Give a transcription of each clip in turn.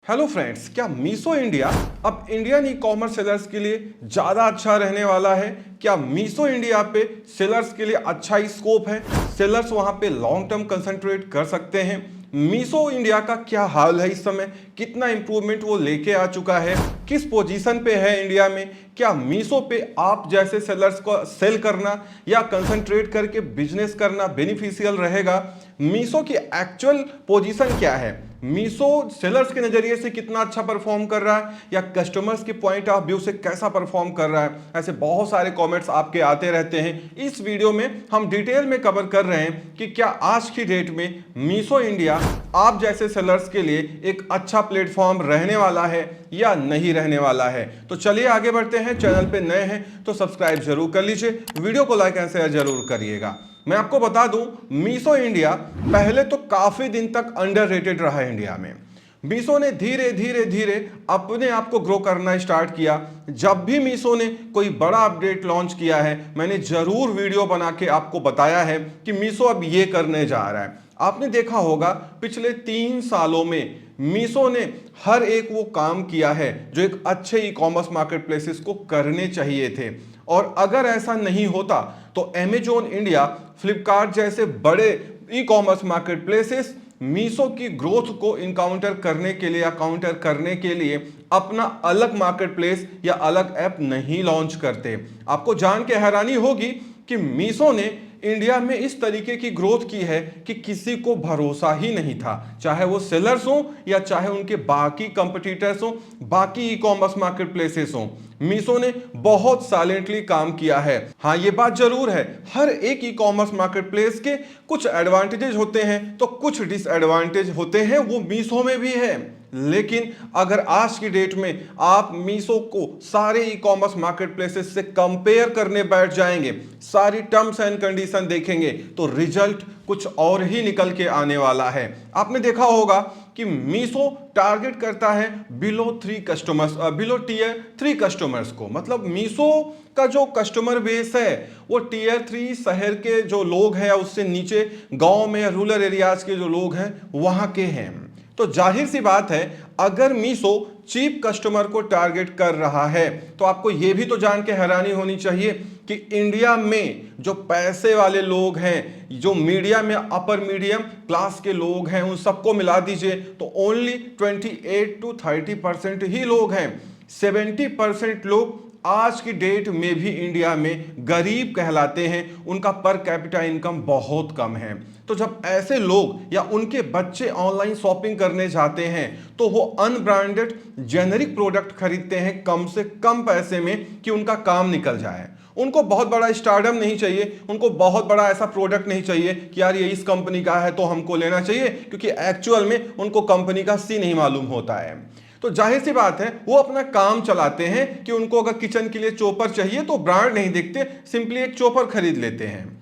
Hello friends, क्या Meesho India अब Indian e commerce sellers के लिए ज़्यादा अच्छा रहने वाला है? क्या मीशो इंडिया पे सेलर्स के लिए अच्छा ही स्कोप है? सेलर्स वहां पे लॉन्ग टर्म कंसंट्रेट कर सकते हैं? मीशो इंडिया का क्या हाल है इस समय? कितना इंप्रूवमेंट वो लेके आ चुका है? किस पोजीशन पे है इंडिया में? क्या मीशो पे आप जैसे सेलर्स को सेल करना या कंसंट्रेट करके बिजनेस करना बेनिफिशियल रहेगा? मीशो की एक्चुअल पोजीशन क्या है? मीशो सेलर्स के नजरिए से कितना अच्छा परफॉर्म कर रहा है या कस्टमर्स के पॉइंट ऑफ व्यू से कैसा परफॉर्म कर रहा है? ऐसे बहुत सारे कमेंट्स आपके आते रहते हैं। इस वीडियो में हम डिटेल में कवर कर रहे हैं कि क्या आज की डेट में मीशो इंडिया आप जैसे सेलर्स के लिए एक अच्छा प्लेटफॉर्म रहने वाला है या नहीं रहने वाला है। तो चलिए आगे बढ़ते हैं। चैनल पे नए हैं तो सब्सक्राइब जरूर कर लीजिए, वीडियो को लाइक एंड शेयर जरूर करिएगा। मैं आपको बता दूं, मीशो इंडिया पहले तो काफी दिन तक अंडररेटेड रहा है इंडिया में। मीशो ने धीरे धीरे धीरे अपने आप को ग्रो करना स्टार्ट किया। जब भी मीशो ने कोई बड़ा अपडेट लॉन्च किया है, मैंने जरूर वीडियो बना के आपको बताया है कि मीशो अब ये करने जा रहा है। आपने देखा होगा पिछले 3 सालों में मीशो ने हर एक वो काम किया है जो एक अच्छे ई कॉमर्स मार्केट प्लेसेस को करने चाहिए थे। और अगर ऐसा नहीं होता तो अमेजॉन इंडिया, फ्लिपकार्ट जैसे बड़े e commerce market places Meesho की ग्रोथ को इनकाउंटर करने के लिए या काउंटर करने के लिए अपना अलग मार्केट प्लेस या अलग ऐप नहीं लॉन्च करते। आपको जान के हैरानी होगी कि मीशो ने इंडिया में इस तरीके की ग्रोथ की है कि किसी को भरोसा ही नहीं था, चाहे वो सेलर्स हो या चाहे उनके बाकी कंपटीटर्स हो, बाकी ई कॉमर्स मार्केट प्लेसेस हो। मीशो ने बहुत साइलेंटली काम किया है। हाँ, ये बात जरूर है, हर एक ई कॉमर्स मार्केट प्लेस के कुछ एडवांटेजेस होते हैं तो कुछ डिसएडवांटेज होते हैं, वो मीशो में भी है। लेकिन अगर आज की डेट में आप मीशो को सारे ई कॉमर्स मार्केट प्लेसेस से कंपेयर करने बैठ जाएंगे, सारी टर्म्स एंड कंडीशन देखेंगे तो रिजल्ट कुछ और ही निकल के आने वाला है। आपने देखा होगा कि मीशो टारगेट करता है बिलो टीयर 3 कस्टमर्स को। मतलब मीशो का जो कस्टमर बेस है वो टीयर 3 शहर के जो लोग हैं, उससे नीचे गांव में रूरल एरियाज के जो लोग हैं वहां के हैं। तो जाहिर सी बात है, अगर मीशो चीप कस्टमर को टारगेट कर रहा है तो आपको यह भी तो जान के हैरानी होनी चाहिए कि इंडिया में जो पैसे वाले लोग हैं, जो मीडियम या अपर मीडियम क्लास के लोग हैं, उन सबको मिला दीजिए तो ओनली 28 to 30% ही लोग हैं। 70% लोग आज की डेट में भी इंडिया में गरीब कहलाते हैं, उनका पर कैपिटा इनकम बहुत कम है। तो जब ऐसे लोग या उनके बच्चे ऑनलाइन शॉपिंग करने जाते हैं तो वो अनब्रांडेड जेनेरिक प्रोडक्ट खरीदते हैं कम से कम पैसे में कि उनका काम निकल जाए। उनको बहुत बड़ा स्टारडम नहीं चाहिए, उनको बहुत बड़ा ऐसा प्रोडक्ट नहीं चाहिए कि यार ये इस कंपनी का है तो हमको लेना चाहिए, क्योंकि एक्चुअल में उनको कंपनी का सी नहीं मालूम होता है। तो जाहिर सी बात है वो अपना काम चलाते हैं कि उनको अगर किचन के लिए चॉपर चाहिए तो ब्रांड नहीं देखते, सिंपली एक चॉपर खरीद लेते हैं।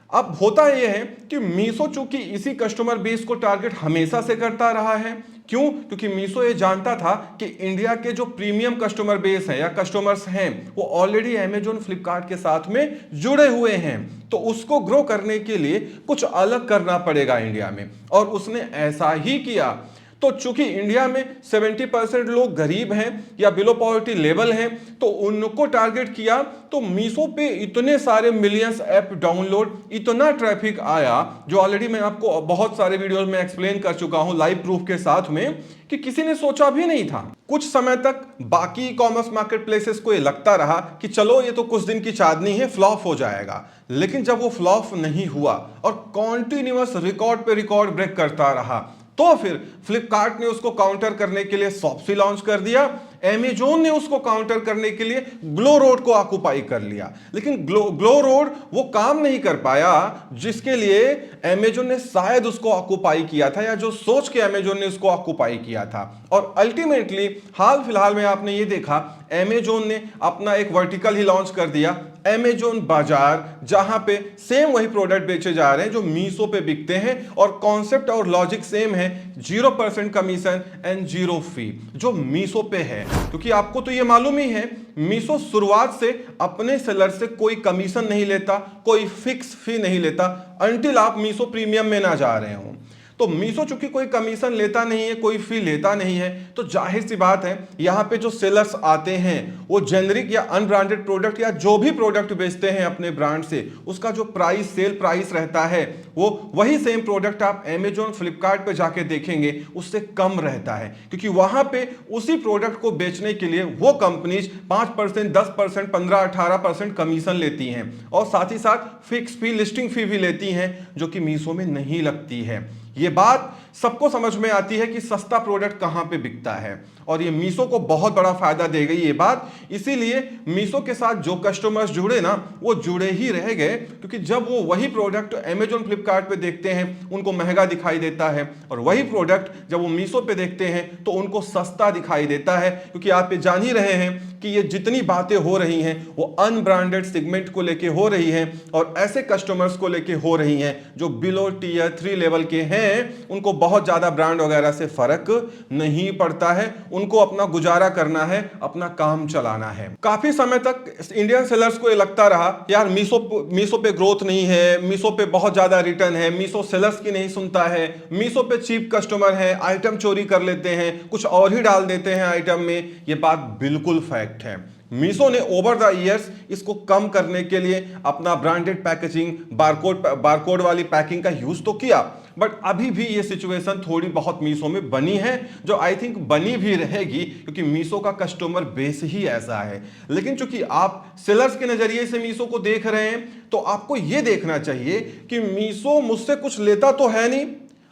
अब होता यह है कि मीशो चूंकि इसी कस्टमर बेस को टारगेट हमेशा से करता रहा है। क्यों? क्योंकि मीशो ये जानता था कि इंडिया के जो प्रीमियम कस्टमर बेस है या कस्टमर्स हैं वो ऑलरेडी अमेजॉन, फ्लिपकार्ट के साथ में जुड़े हुए हैं, तो उसको ग्रो करने के लिए कुछ अलग करना पड़ेगा इंडिया में, और उसने ऐसा ही किया। तो चूंकि इंडिया में 70% लोग गरीब हैं या बिलो पॉवर्टी लेवल हैं, तो उनको टारगेट किया। तो मीशो पे इतने सारे मिलियंस ऐप डाउनलोड, इतना ट्रैफिक आया, जो ऑलरेडी मैं आपको बहुत सारे वीडियोस में एक्सप्लेन कर चुका हूं लाइव प्रूफ के साथ में, कि किसी ने सोचा भी नहीं था। कुछ समय तक बाकी कॉमर्स मार्केट प्लेसेस को ये लगता रहा कि चलो ये तो कुछ दिन की चांदनी है, फ्लॉप हो जाएगा। लेकिन जब वो फ्लॉप नहीं हुआ और कॉन्टिन्यूअस रिकॉर्ड पे रिकॉर्ड ब्रेक करता रहा, तो फिर फ्लिपकार्ट ने उसको काउंटर करने के लिए शॉप्सी लॉन्च कर दिया, अमेजॉन ने उसको काउंटर करने के लिए ग्लो रोड को ऑक्युपाई कर लिया। लेकिन ग्लो रोड वो काम नहीं कर पाया जिसके लिए अमेजॉन ने शायद उसको ऑक्युपाई किया था, या जो सोच के अमेजॉन ने उसको ऑक्युपाई किया था। और अल्टीमेटली हाल फिलहाल में आपने ये देखा, अमेजॉन ने अपना एक वर्टिकल ही लॉन्च कर दिया, अमेजॉन बाजार, जहां पे सेम वही प्रोडक्ट बेचे जा रहे हैं जो मीशो पे बिकते हैं, और कॉन्सेप्ट और लॉजिक सेम है, 0% कमीशन एंड 0 फी जो मीशो पे है। क्योंकि आपको तो ये मालूम ही है, मीशो शुरुआत से अपने सेलर से कोई कमीशन नहीं लेता, कोई फिक्स फी नहीं लेता, अनटिल आप मीशो प्रीमियम में ना जा रहे हो। तो मीशो चूंकि कोई कमीशन लेता नहीं है, कोई फी लेता नहीं है, तो जाहिर सी बात है यहां पे जो सेलर्स आते हैं वो जेनरिक या अनब्रांडेड प्रोडक्ट या जो भी प्रोडक्ट बेचते हैं अपने ब्रांड से, उसका जो प्राइस, सेल प्राइस रहता है वो वही सेम प्रोडक्ट आप अमेजॉन, फ्लिपकार्ट पे जाके देखेंगे उससे कम रहता है, क्योंकि वहां पे उसी प्रोडक्ट को बेचने के लिए वो कंपनीज 5%, 10%, 15, 18% कमीशन लेती हैं और साथ ही साथ फिक्स फी, लिस्टिंग फी भी लेती हैं, जो कि मीशो में नहीं लगती है। ये बात सबको समझ में आती है कि सस्ता प्रोडक्ट कहां पे बिकता है और ये मीशो को बहुत बड़ा फायदा दे गई ये बात। इसीलिए मीशो के साथ जो कस्टमर्स जुड़े ना, वो जुड़े ही रह गए, क्योंकि जब वो वही प्रोडक्ट अमेजॉन, फ्लिपकार्ट पे देखते हैं उनको महंगा दिखाई देता है और वही प्रोडक्ट जब वो मीशो पे देखते हैं तो उनको सस्ता दिखाई देता है, क्योंकि आप ये जान ही रहे हैं कि ये जितनी बातें हो रही हैं वो अनब्रांडेड सेगमेंट को लेके हो रही हैं और ऐसे कस्टमर्स को लेके हो रही हैं जो बिलो टियर 3 लेवल के हैं। उनको बहुत ज्यादा ब्रांड वगैरह से फर्क नहीं पड़ता है, उनको अपना गुजारा करना है, अपना काम चलाना है। काफी समय तक इंडियन सेलर्स को ये लगता रहा यार मीशो पे ग्रोथ नहीं है, मीशो पे बहुत ज्यादा रिटर्न है, मीशो सेलर्स की नहीं सुनता है, मीशो पे चीप कस्टमर है, आइटम चोरी कर लेते हैं, कुछ और ही डाल देते हैं आइटम में। ये बात बिल्कुल फैक्ट है। मीशो ने ओवर द ईयर्स इसको कम करने के लिए अपना ब्रांडेड पैकेजिंग, बारकोड वाली पैकिंग का यूज तो किया, बट अभी भी ये सिचुएशन थोड़ी बहुत मीशो में बनी है, जो आई थिंक बनी भी रहेगी, क्योंकि मीशो का कस्टमर बेस ही ऐसा है। लेकिन चूंकि आप सेलर्स के नजरिए से मीशो को देख रहे हैं, तो आपको ये देखना चाहिए कि मीशो मुझसे कुछ लेता तो है नहीं,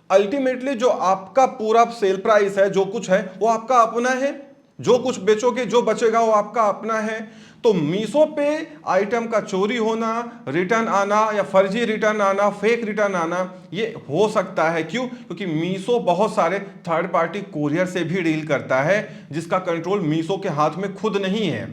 अल्टीमेटली जो आपका पूरा सेल प्राइस है, जो कुछ है वो आपका अपना है, जो कुछ बेचोगे, जो बचेगा वो आपका अपना है। तो मीशो पे आइटम का चोरी होना, रिटर्न आना या फर्जी रिटर्न आना, फेक रिटर्न आना, ये हो सकता है। क्यों? क्योंकि मीशो बहुत सारे थर्ड पार्टी कोरियर से भी डील करता है, जिसका कंट्रोल मीशो के हाथ में खुद नहीं है।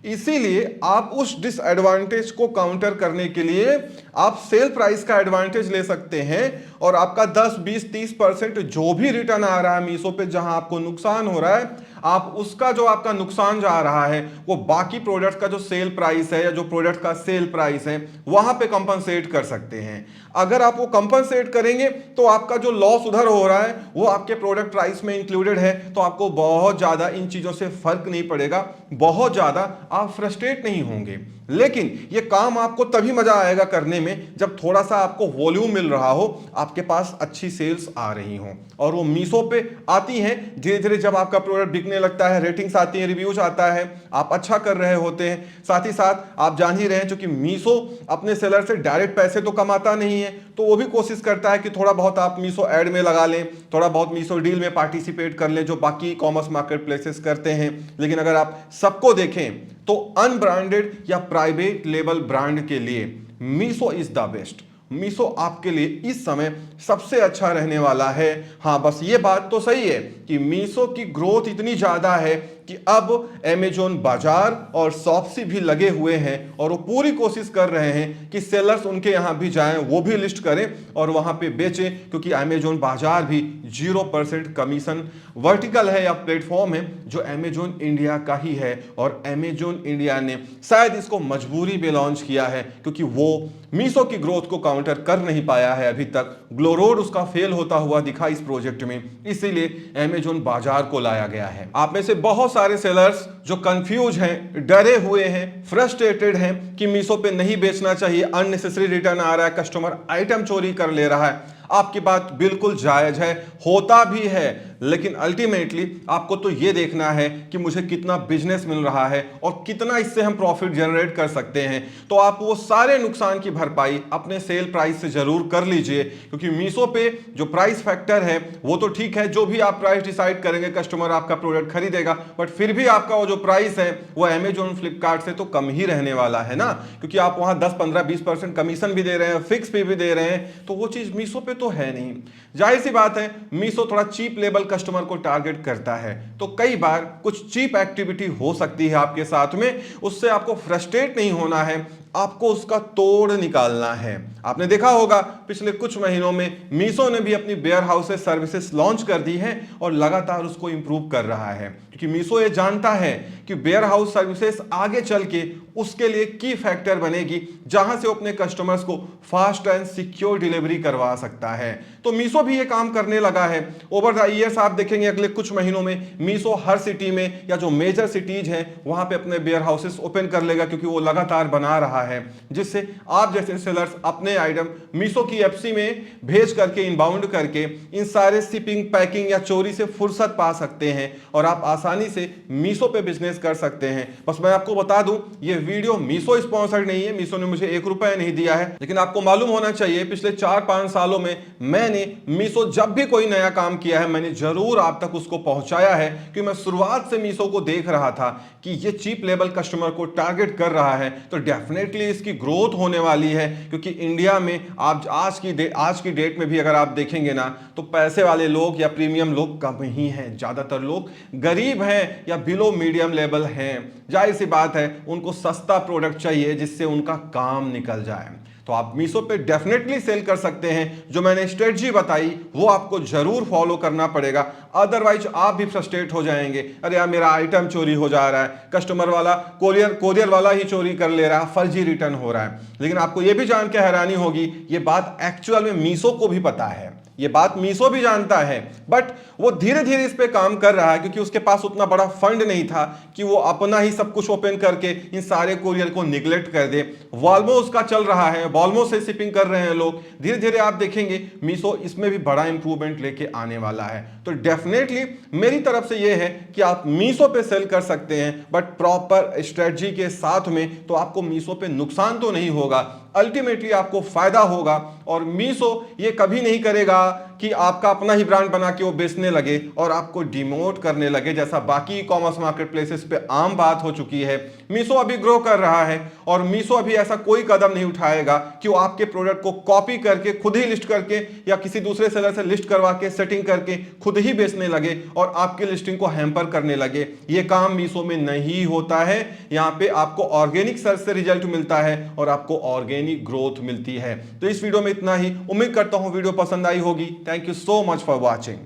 इसीलिए आप उस डिसएडवांटेज को काउंटर करने के लिए आप सेल प्राइस का एडवांटेज ले सकते हैं और आपका 10, 20, 30% जो भी रिटर्न आ रहा है मीशो पे, जहां आपको नुकसान हो रहा है, आप उसका जो आपका नुकसान जा रहा है वो बाकी प्रोडक्ट का जो सेल प्राइस है या जो प्रोडक्ट का सेल प्राइस है वहां पे कंपनसेट कर सकते हैं। अगर आप वो कंपनसेट करेंगे तो आपका जो लॉस उधर हो रहा है वो आपके प्रोडक्ट प्राइस में इंक्लूडेड है, तो आपको बहुत ज्यादा इन चीजों से फर्क नहीं पड़ेगा, बहुत ज्यादा आप फ्रस्ट्रेट नहीं होंगे। लेकिन ये काम आपको तभी मजा आएगा करने में जब थोड़ा सा आपको वॉल्यूम मिल रहा हो, आपके पास अच्छी सेल्स आ रही हो, और वो मीशो पे आती हैं धीरे धीरे। जब आपका प्रोडक्ट बिकने लगता है, रेटिंग्स आती हैं, रिव्यूज आता है, आप अच्छा कर रहे होते हैं। साथ ही साथ आप जान ही रहे हैं, क्योंकि मीशो अपने सेलर से डायरेक्ट पैसे तो कमाता नहीं है, तो वो भी कोशिश करता है कि थोड़ा बहुत आप मीशो ऐड में लगा लें, थोड़ा बहुत मीशो डील में पार्टिसिपेट कर लें, जो बाकी ई कॉमर्स मार्केट प्लेसेस करते हैं। लेकिन अगर आप सबको देखें तो अनब्रांडेड या प्राइवेट लेवल ब्रांड के लिए Meesho is the best. Meesho आपके लिए इस समय सबसे अच्छा रहने वाला है। हाँ, बस ये बात तो सही है कि मीशो की ग्रोथ इतनी ज्यादा है कि अब अमेजॉन बाजार और शॉप्सी भी लगे हुए हैं और वो पूरी कोशिश कर रहे हैं कि सेलर्स उनके यहां भी जाएं, वो भी लिस्ट करें और वहां पे बेचें, क्योंकि अमेजॉन बाजार भी 0% कमीशन वर्टिकल है या प्लेटफॉर्म है जो अमेजॉन इंडिया का ही है। और अमेजॉन इंडिया ने शायद इसको मजबूरी में लॉन्च किया है, क्योंकि वो मीशो की ग्रोथ को काउंटर कर नहीं पाया है अभी तक। ग्लोरोड उसका फेल होता हुआ दिखा इस प्रोजेक्ट में, इसीलिए अमेजॉन बाजार को लाया गया है। आप में से बहुत सारे सेलर्स जो कंफ्यूज हैं, डरे हुए हैं, फ्रस्ट्रेटेड हैं कि मीशो पे नहीं बेचना चाहिए, अननेसेसरी रिटर्न आ रहा है, कस्टमर आइटम चोरी कर ले रहा है। आपकी बात बिल्कुल जायज है, होता भी है, लेकिन अल्टीमेटली आपको तो यह देखना है कि मुझे कितना बिजनेस मिल रहा है और कितना इससे हम प्रॉफिट जनरेट कर सकते हैं। तो आप वो सारे नुकसान की भरपाई अपने सेल प्राइस से जरूर कर लीजिए, क्योंकि मीशो पे जो प्राइस फैक्टर है वो तो ठीक है, जो भी आप प्राइस डिसाइड करेंगे कस्टमर आपका प्रोडक्ट खरीदेगा, बट फिर भी आपका वो जो प्राइस है वो अमेजॉन, फ्लिपकार्ट से तो कम ही रहने वाला है ना, क्योंकि आप वहां 10, 15, 20% कमीशन भी दे रहे हैं, फिक्स पे भी दे रहे हैं, तो वो चीज मीशो पे तो है नहीं। जाहिर सी बात है मीशो थोड़ा चीप लेवल कस्टमर को टारगेट करता है, तो कई बार कुछ चीप एक्टिविटी हो सकती है आपके साथ में, उससे आपको फ्रस्ट्रेट नहीं होना है। आपको उसका तोड़ निकालना है। आपने देखा होगा पिछले कुछ महीनों में मीशो ने भी अपनी वेयर हाउसेस सर्विसेज लॉन्च कर दी है और लगातार उसको इंप्रूव कर रहा है, क्योंकि मीशो ये जानता है कि वेयर हाउस सर्विसेज आगे चल के उसके लिए की फैक्टर बनेगी, जहां से वो अपने कस्टमर्स को फास्ट एंड सिक्योर डिलीवरी करवा सकता है। तो मीशो भी ये काम करने लगा है। ओवर द ईयर्स आप देखेंगे अगले कुछ महीनों में मीशो हर सिटी में या जो मेजर सिटीज हैं वहां पे अपने वेयर हाउसेस ओपन कर लेगा, क्योंकि वो लगातार बना रहा है, जिससे आप जैसे सेलर्स अपने आइटम मीशो की एफसी में भेज करके इनबाउंड करके इन सारे शिपिंग, पैकिंग या चोरी से फुर्सत पा सकते हैं और आप आसानी से मीशो पे बिजनेस कर सकते हैं। बस मैं आपको बता दूं, ये वीडियो मीशो स्पॉन्सर्ड नहीं है, मीशो ने मुझे 1 रुपया नहीं दिया है, लेकिन आपको मालूम होना चाहिए पिछले 4-5 सालों में मैंने मीशो जब भी कोई नया काम किया है मैंने जरूर आप तक उसको पहुंचाया है, क्योंकि मैं शुरुआत से मीशो को देख रहा था कि ये चीप लेवल कस्टमर को टारगेट कर रहा है, तो डेफिनेटली इसकी ग्रोथ होने वाली है। क्योंकि इंडिया में आप आज की डेट में भी अगर आप देखेंगे ना, तो पैसे वाले लोग या प्रीमियम लोग कम ही हैं, ज्यादातर लोग गरीब हैं या बिलो मीडियम लेवल हैं। जाहिर सी बात है उनको सस्ता प्रोडक्ट चाहिए जिससे उनका काम निकल जाए। तो आप मीशो पे डेफिनेटली सेल कर सकते हैं। जो मैंने स्ट्रेटजी बताई वो आपको जरूर फॉलो करना पड़ेगा, अदरवाइज आप भी फ्रस्ट्रेट हो जाएंगे। अरे यार मेरा आइटम चोरी हो जा रहा है, कस्टमर वाला कोरियर वाला ही चोरी कर ले रहा है, फर्जी रिटर्न हो रहा है। लेकिन आपको ये भी जान के हैरानी होगी, ये बात एक्चुअल में मीशो को भी पता है, ये बात मीशो भी जानता है, बट वो धीरे धीरे इस पे काम कर रहा है, क्योंकि उसके पास उतना बड़ा फंड नहीं था कि वो अपना ही सब कुछ ओपन करके इन सारे कोरियर को निगलेक्ट कर दे। वॉल्मो उसका चल रहा है, वॉल्मो से शिपिंग कर रहे हैं लोग। धीरे धीरे आप देखेंगे मीशो इसमें भी बड़ा इंप्रूवमेंट लेके आने वाला है। तो डेफिनेटली मेरी तरफ से ये है कि आप मीशो पे सेल कर सकते हैं, बट प्रॉपर स्ट्रेटजी के साथ में, तो आपको मीशो पे नुकसान तो नहीं होगा, अल्टीमेटली आपको फायदा होगा। और मीशो ये कभी नहीं करेगा कि आपका अपना ही ब्रांड बना के वो बेचने लगे और आपको डिमोट करने लगे, जैसा बाकी ई कॉमर्स मार्केट प्लेसेस पे आम बात हो चुकी है। मीशो अभी ग्रो कर रहा है और मीशो अभी ऐसा कोई कदम नहीं उठाएगा कि वो आपके प्रोडक्ट को कॉपी करके खुद ही लिस्ट करके या किसी दूसरे सेलर से लिस्ट करवा के सेटिंग करके खुद ही बेचने लगे और आपकी लिस्टिंग को हैम्पर करने लगे। ये काम मीशो में नहीं होता है। यहाँ पे आपको ऑर्गेनिक सर्च से रिजल्ट मिलता है और आपको ऑर्गेनिक ग्रोथ मिलती है। तो इस वीडियो में इतना ही। उम्मीद करता हूं वीडियो पसंद आई होगी। Thank you so much for watching.